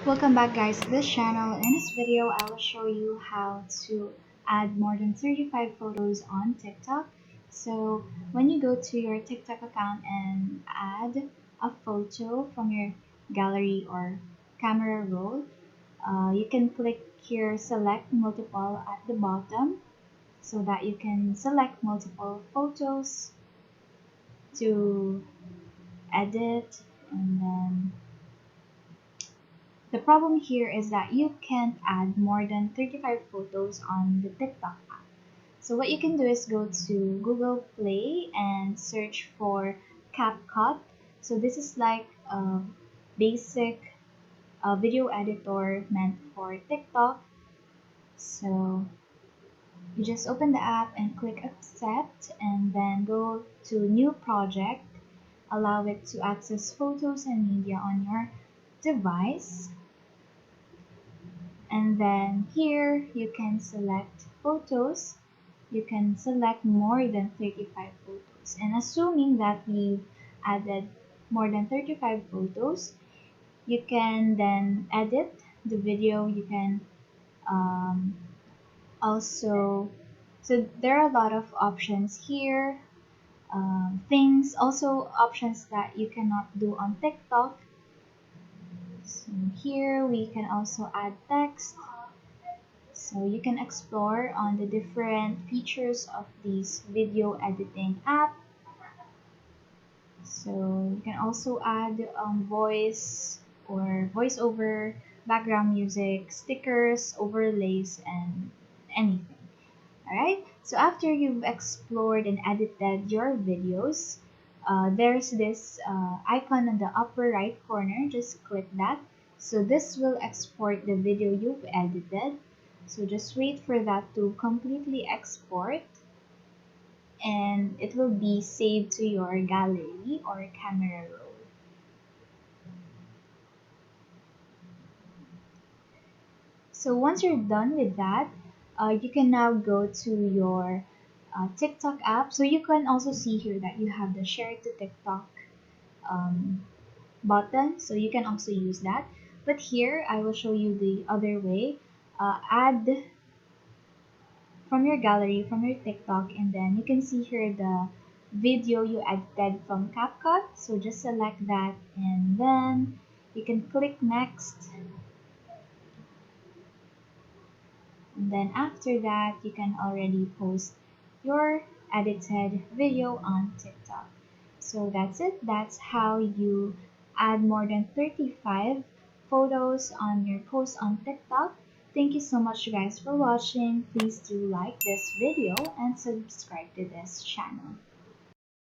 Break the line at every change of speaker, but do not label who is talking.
Welcome back guys to this channel. In this video, I will show you how to add more than 35 photos on TikTok. So when you go to your TikTok account and add a photo from your gallery or camera roll, you can click here select multiple at the bottom so that you can select multiple photos to edit. And then the problem here is that you can't add more than 35 photos on the TikTok app. So what you can do is go to Google Play and search for CapCut. So this is like a basic video editor meant for TikTok. So you just open the app and click accept and then go to new project. Allow it to access photos and media on your device. And then here you can select photos. You can select more than 35 photos. And assuming that we've added more than 35 photos, you can then edit the video. You can um, also, so there are a lot of options here. Things, also options that you cannot do on TikTok. So here we can also add text. So you can explore on the different features of this video editing app. So you can also add voice or voiceover, background music, stickers, overlays, and anything. Alright, so after you've explored and edited your videos, there's this icon in the upper right corner. Just click that. So this will export the video you've edited. So just wait for that to completely export and it will be saved to your gallery or camera roll. So once you're done with that, you can now go to your TikTok app. So you can also see here that you have the share to TikTok button. So you can also use that. But here, I will show you the other way. Add from your gallery, from your TikTok, and then you can see here the video you edited from CapCut. So just select that and then you can click next. And then after that, you can already post your edited video on TikTok. So that's it. That's how you add more than 35 photos on your post on TikTok. Thank you so much guys for watching. Please do like this video and subscribe to this channel.